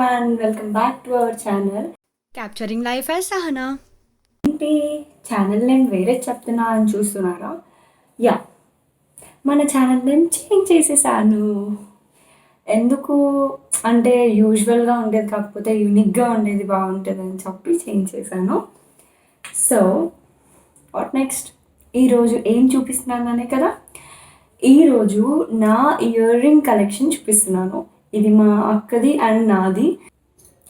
everyone, welcome back to our channel. Capturing life as Sahana. ఏంటి channel name వేరే చెప్తున్నా అని చూస్తున్నారా? యా, మన ఛానల్ నేమ్ చేంజ్ చేసేసాను. ఎందుకు అంటే యూజువల్గా ఉండేది కాకపోతే యూనిక్గా ఉండేది బాగుంటుంది అని చెప్పి చేంజ్ చేశాను. సో వాట్ నెక్స్ట్, ఈరోజు ఏం చూపిస్తున్నాననే కదా. ఈరోజు నా ఇయర్ రింగ్ కలెక్షన్ చూపిస్తున్నాను. ఇది మా అక్కది అండ్ నాది.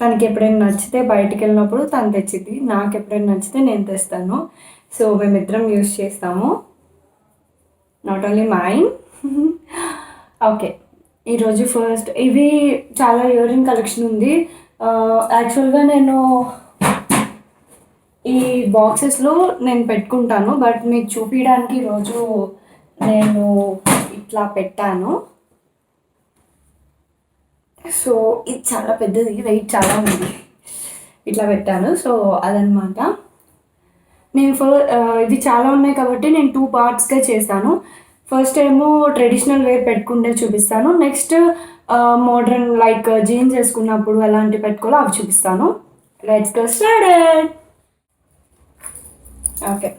తనకి ఎప్పుడైనా నచ్చితే బయటికి వెళ్ళినప్పుడు తను తెచ్చింది, నాకు ఎప్పుడైనా నచ్చితే నేను తెస్తాను. సో మేమిద్దరం యూస్ చేస్తాము, నాట్ ఓన్లీ మైన్. ఓకే, ఈరోజు ఫస్ట్ ఇవి చాలా ఇయర్ రింగ్ కలెక్షన్ ఉంది. యాక్చువల్గా నేను ఈ బాక్సెస్లో నేను పెట్టుకుంటాను, బట్ మీకు చూపించడానికి ఈరోజు నేను ఇట్లా పెట్టాను. సో ఇది చాలా పెద్దది, వెయిట్ చాలా ఉంది, ఇట్లా పెట్టాను. సో అదనమాట. నేను ఇది చాలా ఉన్నాయి కాబట్టి నేను 2 పార్ట్స్గా చేశాను. ఫస్ట్ ఏమో ట్రెడిషనల్ వేర్ పెట్టుకుంటే చూపిస్తాను, నెక్స్ట్ మోడ్రన్ లైక్ జీన్స్ వేసుకున్నప్పుడు ఎలాంటి పెట్టుకోవాలో అవి చూపిస్తాను. Let's go started. ఓకే,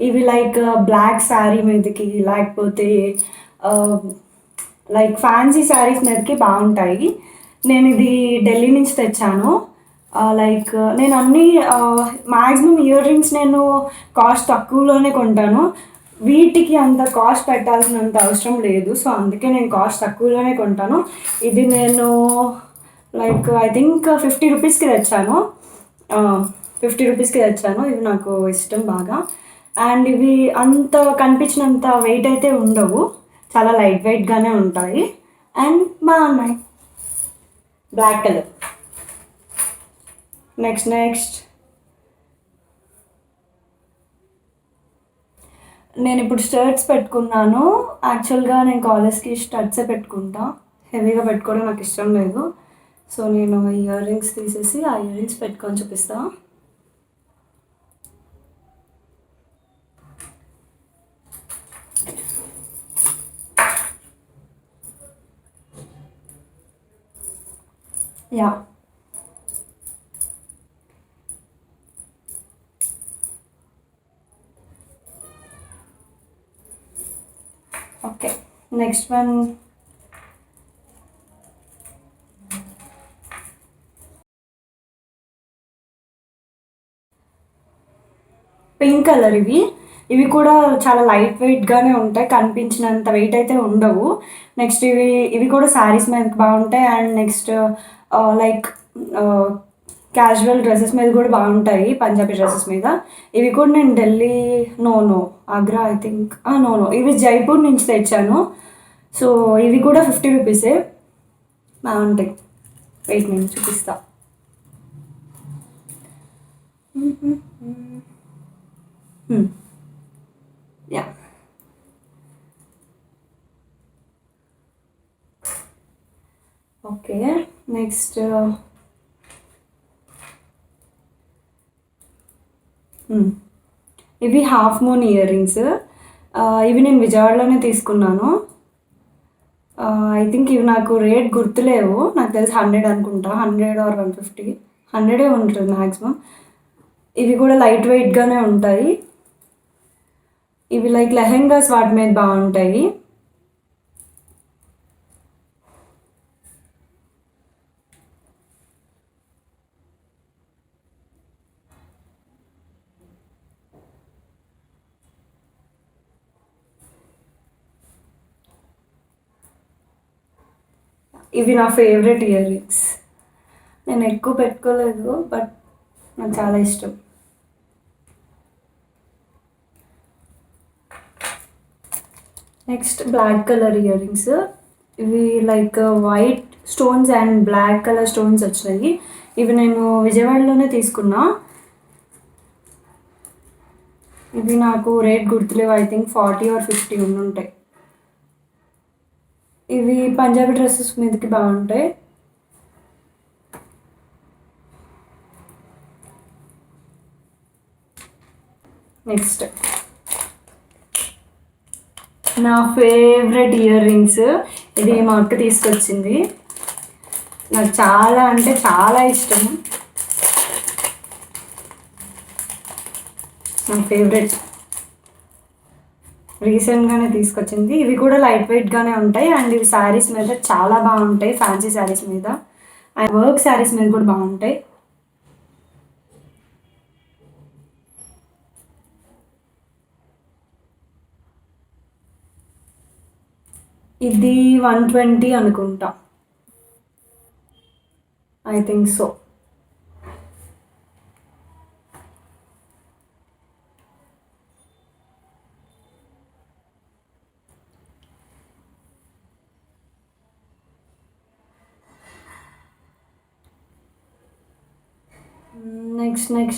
ఇవి లైక్ బ్లాక్ శారీ మీదకి లేకపోతే లైక్ ఫ్యాన్సీ శారీస్ మీదకి బాగుంటాయి. నేను ఇది ఢిల్లీ నుంచి తెచ్చాను. లైక్ నేను అన్ని మ్యాక్సిమం ఇయర్ రింగ్స్ నేను కాస్ట్ తక్కువలోనే కొంటాను. వీటికి అంత కాస్ట్ పెట్టాల్సినంత అవసరం లేదు, సో అందుకే నేను కాస్ట్ తక్కువలోనే కొంటాను. ఇది నేను లైక్ ఐ థింక్ 50 రూపీస్కి తెచ్చాను. 50 రూపీస్కి తెచ్చాను. ఇవి నాకు ఇష్టం బాగా. అండ్ ఇవి అంత కనిపించినంత వెయిట్ అయితే ఉండవు, చాలా లైట్ వెయిట్గానే ఉంటాయి అండ్ బాగున్నాయి. Black colour. నెక్స్ట్ నేను ఇప్పుడు స్టర్ట్స్ పెట్టుకున్నాను. యాక్చువల్గా నేను కాలేజ్కి స్టర్ట్సే పెట్టుకుంటా, హెవీగా పెట్టుకోవడం నాకు ఇష్టం లేదు. సో నేను ఇయర్ రింగ్స్ తీసేసి ఆ ఇయర్ రింగ్స్ పెట్టుకొని చూపిస్తాను. Yeah, okay. Next one pink colour. ఇవి కూడా చాలా లైట్ వెయిట్గానే ఉంటాయి, కనిపించినంత వెయిట్ అయితే ఉండవు. నెక్స్ట్ ఇవి కూడా శారీస్ మీద బాగుంటాయి. And next like casual dresses మీద కూడా బాగుంటాయి, పంజాబీ డ్రెస్సెస్ మీద. ఇవి కూడా నేను ఢిల్లీ నో ఆగ్రా ఐ థింక్ నో ఇవి జైపూర్ నుంచి తెచ్చాను. సో ఇవి కూడా 50 రూపీసే, బాగుంటాయి. వెయిట్ నేను చూపిస్తా. Yeah, okay. నెక్స్ట్ ఇవి హాఫ్ మూన్ ఇయర్ రింగ్స్. ఇవి నేను విజయవాడలోనే తీసుకున్నాను. ఐ థింక్ ఇవి నాకు రేట్ గుర్తులేవు, నాకు తెలిసి 100 అనుకుంటా, 100 or 150, 100 ఉంటుంది మ్యాక్సిమం. ఇవి కూడా లైట్ వెయిట్గానే ఉంటాయి. ఇవి లైక్ లెహెంగాస్ వాటి మీద బాగుంటాయి. ఇవి నా ఫేవరెట్ ఇయర్ రింగ్స్. నేను ఎక్కువ పెట్టుకోలేదు, బట్ నాకు చాలా ఇష్టం. Next black colour earrings. ఇవి like white stones and black colour stones వచ్చినాయి. ఇవి నేను విజయవాడలోనే తీసుకున్నా. ఇవి నాకు రేట్ గుర్తులేవు, ఐ థింక్ 40 or 50 ఉంటాయి. ఇవి పంజాబీ డ్రెస్సెస్ మీదకి బాగుంటాయి. నెక్స్ట్ నా ఫేవరెట్ ఇయర్ రింగ్స్. ఇది మా అక్క తీసుకొచ్చింది. నాకు చాలా అంటే చాలా ఇష్టం. నా ఫేవరెట్. రీసెంట్గానే తీసుకొచ్చింది. ఇవి కూడా లైట్ వెయిట్గానే ఉంటాయి అండ్ ఇవి శారీస్ మీద చాలా బాగుంటాయి. ఫ్యాన్సీ శారీస్ మీద అండ్ వర్క్ శారీస్ మీద కూడా బాగుంటాయి. ఇది 120 అనుకుంటా. I think so.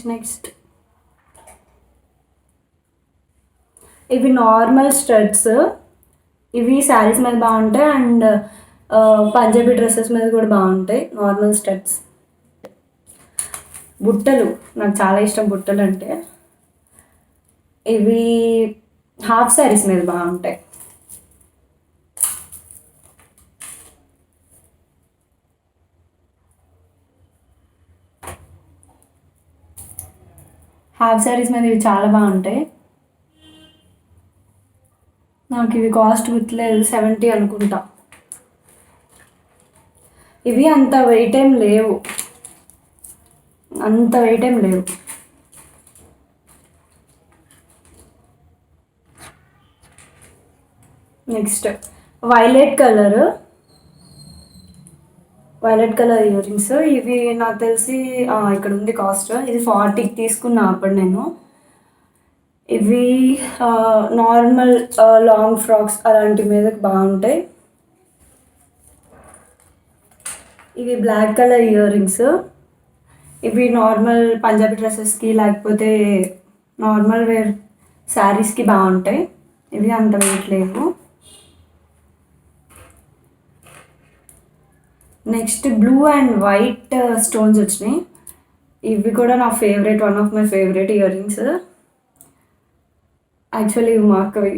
నెక్స్ట్ ఇవి నార్మల్ స్టడ్స్. ఇవి శారీస్ మీద బాగుంటాయి అండ్ పంజాబీ డ్రెస్సెస్ మీద కూడా బాగుంటాయి. Normal studs. బుట్టలు నాకు చాలా ఇష్టం. బుట్టలు అంటే ఇవి హాఫ్ శారీస్ మీద బాగుంటాయి. హాఫ్ శారీస్ మీద ఇవి చాలా బాగుంటాయి. నాకు ఇవి కాస్ట్ గుర్తులేదు. 70 అనుకుంటా. ఇవి అంత వెయిట్ ఏం లేవు. Next violet colour earrings. ఇవి నాకు తెలిసి ఇక్కడ ఉంది కాస్ట్. ఇది 40కి తీసుకున్నా అప్పుడు నేను. ఇవి నార్మల్ లాంగ్ ఫ్రాక్స్ అలాంటి మీద బాగుంటాయి. ఇవి బ్లాక్ కలర్ ఇయర్ రింగ్స్. ఇవి నార్మల్ పంజాబీ డ్రెస్సెస్కి లేకపోతే నార్మల్ వేర్ శారీస్కి బాగుంటాయి. ఇవి అంత వెయిట్ లేవు. Next blue and white stones వచ్చినాయి. ఇవి కూడా నా favourite. One of my favourite ear rings. Actually ఇవి మా అక్కవి.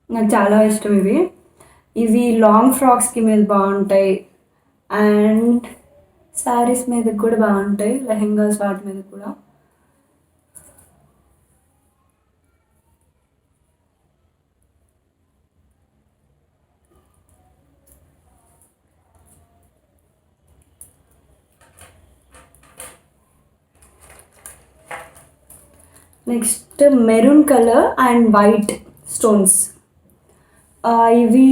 నాకు చాలా ఇష్టం ఇవి. ఇవి లాంగ్ ఫ్రాక్స్కి మీద బాగుంటాయి అండ్ శారీస్ మీద కూడా బాగుంటాయి. లెహెంగాస్ వాటి మీద కూడా. Next maroon colour and white stones. ఇవి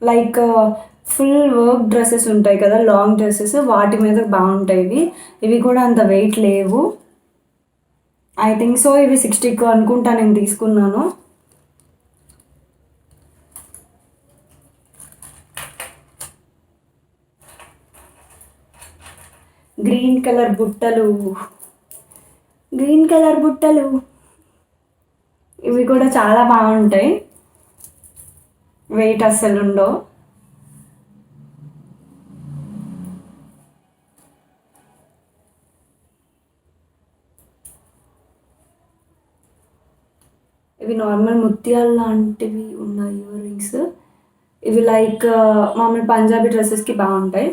లైక్ ఫుల్ వర్క్ డ్రెస్సెస్ ఉంటాయి కదా, లాంగ్ డ్రెస్సెస్, వాటి మీద బాగుంటాయి. ఇవి కూడా అంత వెయిట్ లేవు. I think so. ఇవి 60 అనుకుంటా నేను తీసుకున్నాను. గ్రీన్ కలర్ బుట్టలు. ఇవి కూడా చాలా బాగుంటాయి. వెయిట్ అస్సలు ఉండవు. ఇవి నార్మల్ ముత్యాలు లాంటివి ఉన్న ఇయర్ రింగ్స్. ఇవి లైక్ మామూలు పంజాబీ డ్రెస్సెస్కి బాగుంటాయి.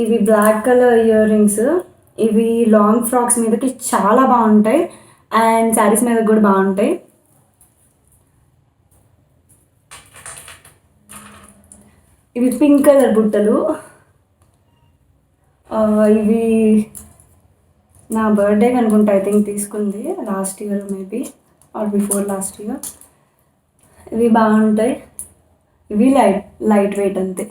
ఇవి బ్లాక్ కలర్ ఇయర్ రింగ్స్. ఇవి లాంగ్ ఫ్రాక్స్ మీదకి చాలా బాగుంటాయి అండ్ శారీస్ మీద కూడా బాగుంటాయి. ఇవి పింక్ కలర్ బుట్టలు. ఇవి నా బర్త్డేకి అనుకుంటా ఐ థింక్ తీసుకుంది. Last year maybe or before last year. ఇవి బాగుంటాయి. ఇవి లైట్ వెయిట్ అంతే.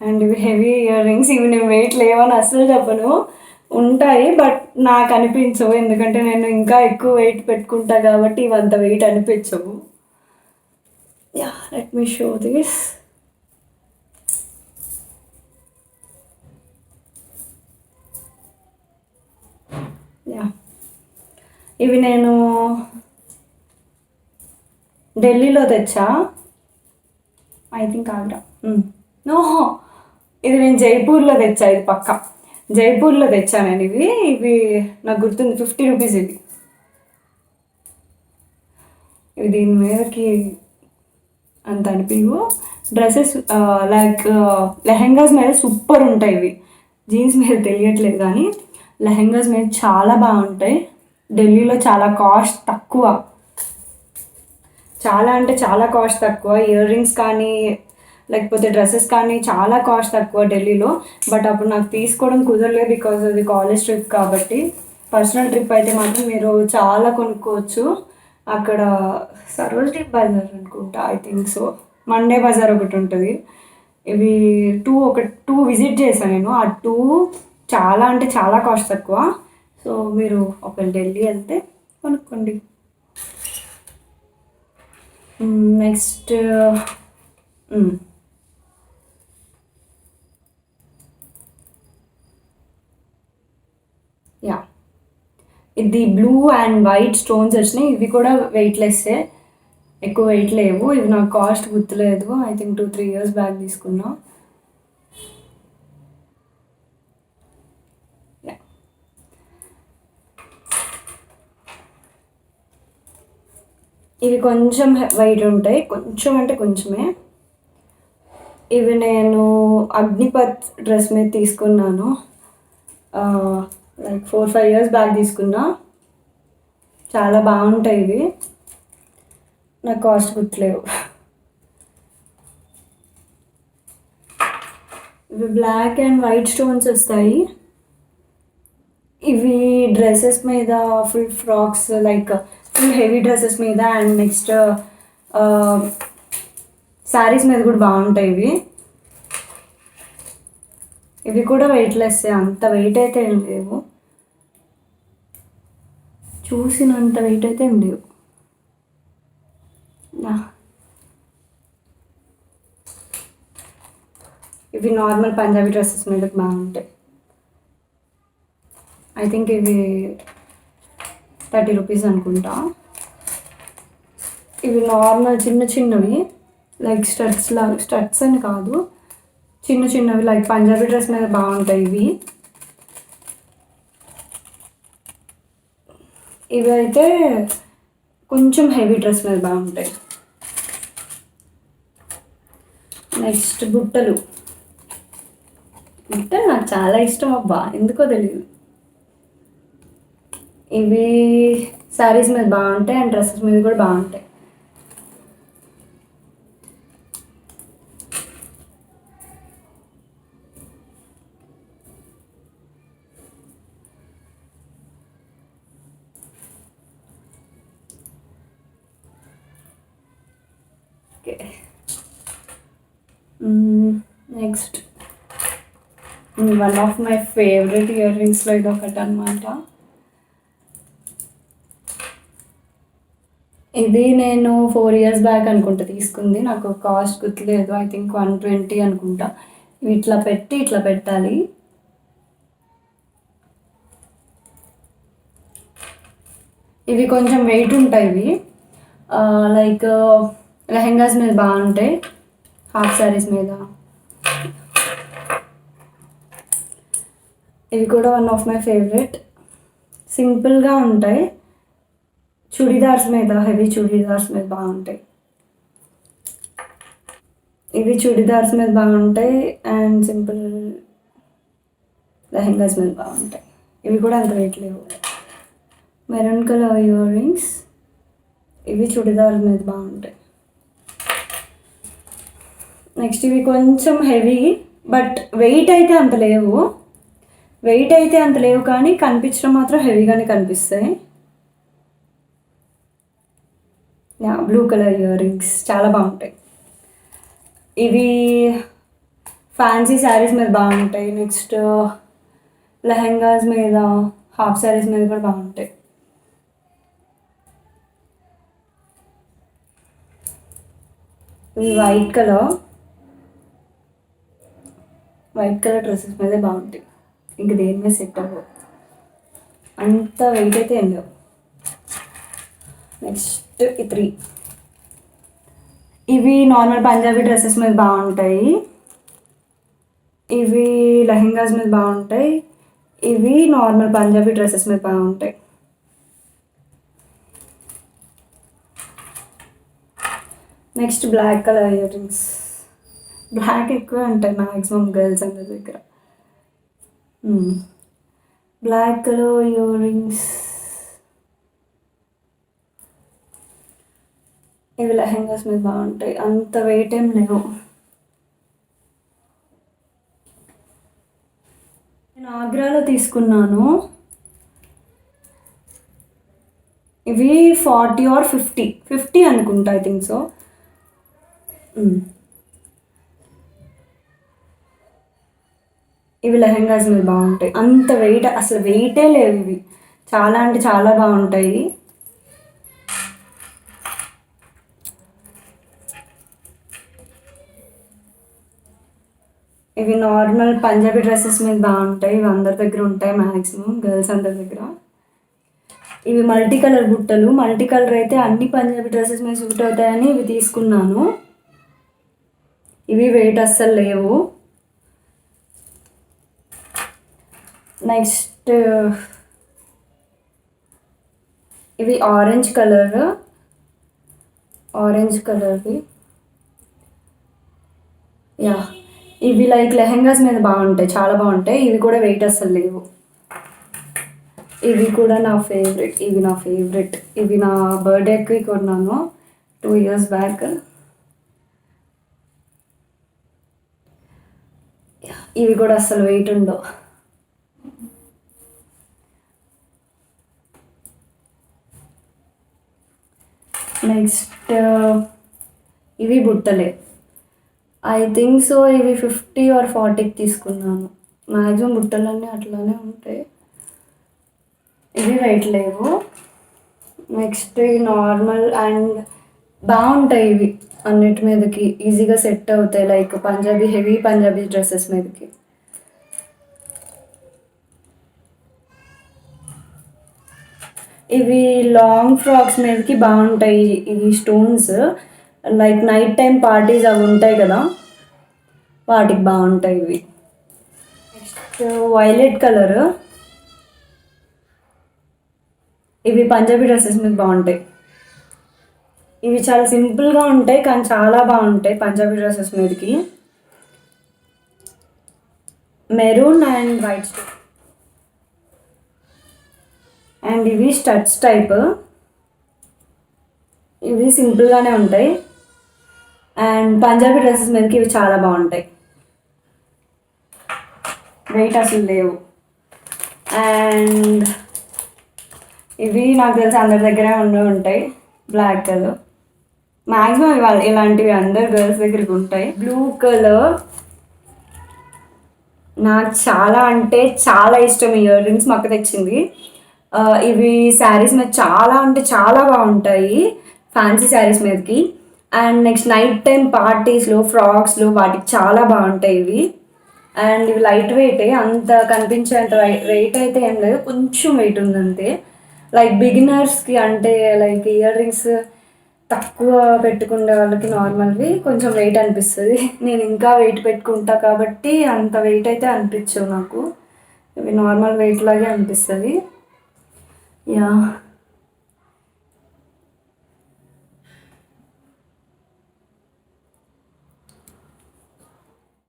అండ్ ఇవి హెవీ ఇయర్ రింగ్స్. ఇవి నేను వెయిట్ లేవని అస్సలు చెప్పను. ఉంటాయి బట్ నాకు అనిపించవు. ఎందుకంటే నేను ఇంకా ఎక్కువ వెయిట్ పెట్టుకుంటా కాబట్టి ఇవి అంత వెయిట్ అనిపించవు. Yeah, let me show this. Yeah, ఇవి నేను ఢిల్లీలో తెచ్చా. I think Agra. నో, ఇది నేను జైపూర్లో తెచ్చా. ఇది పక్క జైపూర్లో తెచ్చా నేను. ఇవి నాకు గుర్తుంది, 50 రూపీస్ ఇవి. ఇవి దీని మీదకి అంత అనిపివు. డ్రెస్సెస్ లైక్ లెహెంగాస్ మీద సూపర్ ఉంటాయి ఇవి. జీన్స్ మీద తెలియట్లేదు కానీ లెహెంగాస్ మీద చాలా బాగుంటాయి. ఢిల్లీలో చాలా కాస్ట్ తక్కువ, చాలా అంటే చాలా కాస్ట్ తక్కువ. ఇయర్ రింగ్స్ కానీ లేకపోతే డ్రెస్సెస్ కానీ చాలా కాస్ట్ తక్కువ ఢిల్లీలో. బట్ అప్పుడు నాకు తీసుకోవడం కుదరలేదు బికాజ్ అది కాలేజ్ ట్రిప్ కాబట్టి. పర్సనల్ ట్రిప్ అయితే మాత్రం మీరు చాలా కొనుక్కోవచ్చు. అక్కడ సరోజినీ బజార్ అనుకుంటా, I think so, Monday Bazaar ఒకటి ఉంటుంది. ఇవి టూ విజిట్ చేశాను నేను. ఆ టూ చాలా అంటే చాలా కాస్ట్ తక్కువ. సో మీరు ఒకవేళ ఢిల్లీ వెళ్తే కొనుక్కోండి. నెక్స్ట్ యా, ఇది బ్లూ అండ్ వైట్ స్టోన్స్ వచ్చినాయి. ఇవి కూడా వెయిట్లెస్సే, ఎక్కువ వెయిట్ లేవు. ఇవి నాకు కాస్ట్ గుర్తులేదు. ఐ థింక్ 2-3 years బ్యాక్ తీసుకున్నా. ఇవి కొంచెం వైట్ ఉంటాయి, కొంచెం అంటే కొంచెమే. ఇవి నేను అగ్నిపత్ డ్రెస్ మీద తీసుకున్నాను. లైక్ 4-5 years బ్యాక్ తీసుకున్నా. చాలా బాగుంటాయి ఇవి, నాకు కాస్ట్ గుర్తులేవు. ఇవి బ్లాక్ అండ్ వైట్ స్టోన్స్ వస్తాయి. ఇవి డ్రెస్సెస్ మీద, full frocks, like full heavy dresses మీద అండ్ నెక్స్ట్ శారీస్ మీద కూడా బాగుంటాయి ఇవి. ఇవి కూడా వెయిట్లెస్, అంత వెయిట్ అయితే ఏం లేవు, చూసినంత వెయిట్ అయితే ఏం లేవు. ఇవి నార్మల్ పంజాబీ డ్రెస్సెస్ మీద బాగుంటాయి. ఐ థింక్ ఇవి 30 రూపీస్ అనుకుంటా. ఇవి నార్మల్ చిన్న చిన్నవి, లైక్ స్టడ్స్ అని కాదు, చిన్న చిన్నవి లైక్ పంజాబీ డ్రెస్ మీద బాగుంటాయి ఇవి. ఇవి అయితే కొంచెం హెవీ డ్రెస్ మీద బాగుంటాయి. నెక్స్ట్ బుట్టలు నాకు చాలా ఇష్టం అబ్బా, ఎందుకో తెలియదు. ఇవి శారీస్ మీద బాగుంటాయి అండ్ డ్రెస్సెస్ మీద కూడా బాగుంటాయి. Okay, next one of my favourite ఇయర్ రింగ్స్లో ఇది ఒకటి అనమాట. ఇది నేను 4 years బ్యాక్ అనుకుంటా తీసుకుంది, నాకు కాస్ట్ గుర్తులేదు. ఐ థింక్ 120 అనుకుంటా. ఇవి ఇట్లా పెట్టి ఇట్లా పెట్టాలి. ఇవి కొంచెం వెయిట్ ఉంటాయి. ఇవి లైక్ లెహెంగాస్ మీద బాగుంటాయి, హాఫ్ శారీస్ మీద. ఇవి కూడా వన్ ఆఫ్ మై ఫేవరెట్, సింపుల్గా ఉంటాయి. చుడీదార్స్ మీద, హెవీ చుడీదార్స్ మీద బాగుంటాయి. ఇవి చుడీదార్స్ మీద బాగుంటాయి అండ్ సింపుల్ లెహెంగాస్ మీద బాగుంటాయి. ఇవి కూడా అంత వెయిట్ లేవు. మెరూన్ కలర్ ఇయర్ రింగ్స్, ఇవి చుడీదార్స్ మీద బాగుంటాయి. నెక్స్ట్ ఇవి కొంచెం హెవీ, బట్ వెయిట్ అయితే అంత లేవు కానీ కనిపించడం మాత్రం హెవీగానే కనిపిస్తాయి. బ్లూ కలర్ ఇయర్ రింగ్స్ చాలా బాగుంటాయి. ఇవి ఫ్యాన్సీ శారీస్ మీద బాగుంటాయి. నెక్స్ట్ లెహెంగాస్ మీద, హాఫ్ శారీస్ మీద కూడా బాగుంటాయి. ఇవి వైట్ కలర్ డ్రెస్సెస్ మీదే బాగుంటాయి, ఇంక దేని మీద సెట్ అవ్వవు, అంత వెయిట్ అయితే ఏం లేవు. నెక్స్ట్ 3 ఇవి నార్మల్ పంజాబీ డ్రెస్సెస్ మీద బాగుంటాయి. ఇవి లెహెంగాస్ మీద బాగుంటాయి. ఇవి నార్మల్ పంజాబీ డ్రెస్సెస్ మీద బాగుంటాయి. Next black colour earrings. Black ఎక్కువ ఉంటాయి మ్యాక్సిమం గర్ల్స్ అందరి దగ్గర. Black colour earrings. ఇవి లెహెంగాస్ మీద బాగుంటాయి, అంత వెయిట్ ఏం లేవు. నేను ఆగ్రాలో తీసుకున్నాను. ఇవి 40 or 50 అనుకుంటా, ఐ థింక్ సో. ఇవి లెహెంగాస్ మీద బాగుంటాయి, అంత వెయిట్ అసలు వెయిటే లేవు. ఇవి చాలా అంటే చాలా బాగుంటాయి. ఇవి నార్మల్ పంజాబీ డ్రెస్సెస్ మీద బాగుంటాయి. ఇవి అందరి దగ్గర ఉంటాయి మ్యాక్సిమం గర్ల్స్ అందరి దగ్గర. ఇవి మల్టీ కలర్ బుట్టలు. మల్టీ కలర్ అయితే అన్ని పంజాబీ డ్రెస్సెస్ మీద సూట్ అవుతాయని ఇవి తీసుకున్నాను. ఇవి వెయిట్ అస్సలు లేవు. నెక్స్ట్ ఇవి ఆరెంజ్ కలర్వి. యా, ఇవి లైక్ లెహెంగాస్ మీద బాగుంటాయి, చాలా బాగుంటాయి. ఇవి కూడా వెయిట్ అస్సలు లేవు. ఇవి కూడా నా ఫేవరెట్. ఇవి నా బర్త్డేకి కొన్నాను 2 years బ్యాక్. ఇవి కూడా అస్సలు వెయిట్ ఉండవు. నెక్స్ట్ ఇవి బుట్టలే, ఐ థింక్ సో. ఇవి 50 or 40 తీసుకున్నాను. మ్యాక్సిమం బుట్టలన్నీ అట్లానే ఉంటాయి. ఇవి వెయిట్ లేవు. నెక్స్ట్ నార్మల్ అండ్ బాగుంటాయి. ఇవి అన్నిటి మీదకి ఈజీగా సెట్ అవుతాయి, లైక్ హెవీ పంజాబీ డ్రెస్సెస్ మీదకి. ఇవి లాంగ్ ఫ్రాక్స్ మీదకి బాగుంటాయి. ఇవి stones like night time parties అవి ఉంటాయి కదా, వాటికి బాగుంటాయి ఇవి. Next violet colour. ఇవి పంజాబీ డ్రెస్సెస్ మీద బాగుంటాయి. ఇవి చాలా సింపుల్గా ఉంటాయి కానీ చాలా బాగుంటాయి పంజాబీ డ్రెస్సెస్ మీదకి. Maroon and white stone. And ఇవి స్టడ్స్ టైప్. ఇవి సింపుల్గానే ఉంటాయి అండ్ పంజాబీ డ్రెస్సెస్ మీదకి ఇవి చాలా బాగుంటాయి. వెయిట్ అసలు లేవు. అండ్ ఇవి నాకు తెలిసి అందరి దగ్గర ఉంటాయి, బ్లాక్ కలర్. మ్యాక్సిమం ఇలాంటివి అందరు గర్ల్స్ దగ్గరికి ఉంటాయి. బ్లూ కలర్ నాకు చాలా అంటే చాలా ఇష్టం. ఇయర్ రింగ్స్ మా అక్క తెచ్చింది. ఇవి శారీస్ మీద చాలా అంటే చాలా బాగుంటాయి, ఫ్యాన్సీ శారీస్ మీదకి. అండ్ నెక్స్ట్ నైట్ టైం పార్టీస్లో ఫ్రాక్స్లో వాటికి చాలా బాగుంటాయి ఇవి. అండ్ ఇవి లైట్ వెయిటే, అంత కనిపించేంత వెయిట్ అయితే ఏం లేదు, కొంచెం వెయిట్ ఉందంతే. లైక్ బిగినర్స్కి అంటే లైక్ ఇయర్ రింగ్స్ తక్కువ పెట్టుకునే వాళ్ళకి నార్మల్వి కొంచెం వెయిట్ అనిపిస్తుంది. నేను ఇంకా వెయిట్ పెట్టుకుంటా కాబట్టి అంత వెయిట్ అయితే అనిపించవు నాకు. ఇవి నార్మల్ వెయిట్ లాగే అనిపిస్తుంది. యా,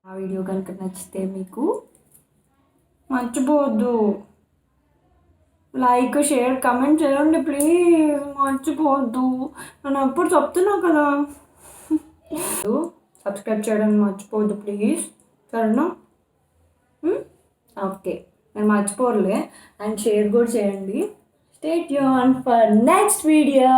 ఆ వీడియో కనుక నచ్చితే మీకు మర్చిపోవద్దు లైక్, షేర్, కమెంట్ చేయండి ప్లీజ్. మర్చిపోవద్దు, నేను ఎప్పుడు చెప్తున్నా కదా. సబ్స్క్రైబ్ చేయడం మర్చిపోవద్దు ప్లీజ్, సరేనా? ఓకే, నేను మర్చిపోర్లే. అండ్ షేర్ కూడా చేయండి. Stay tune for next video.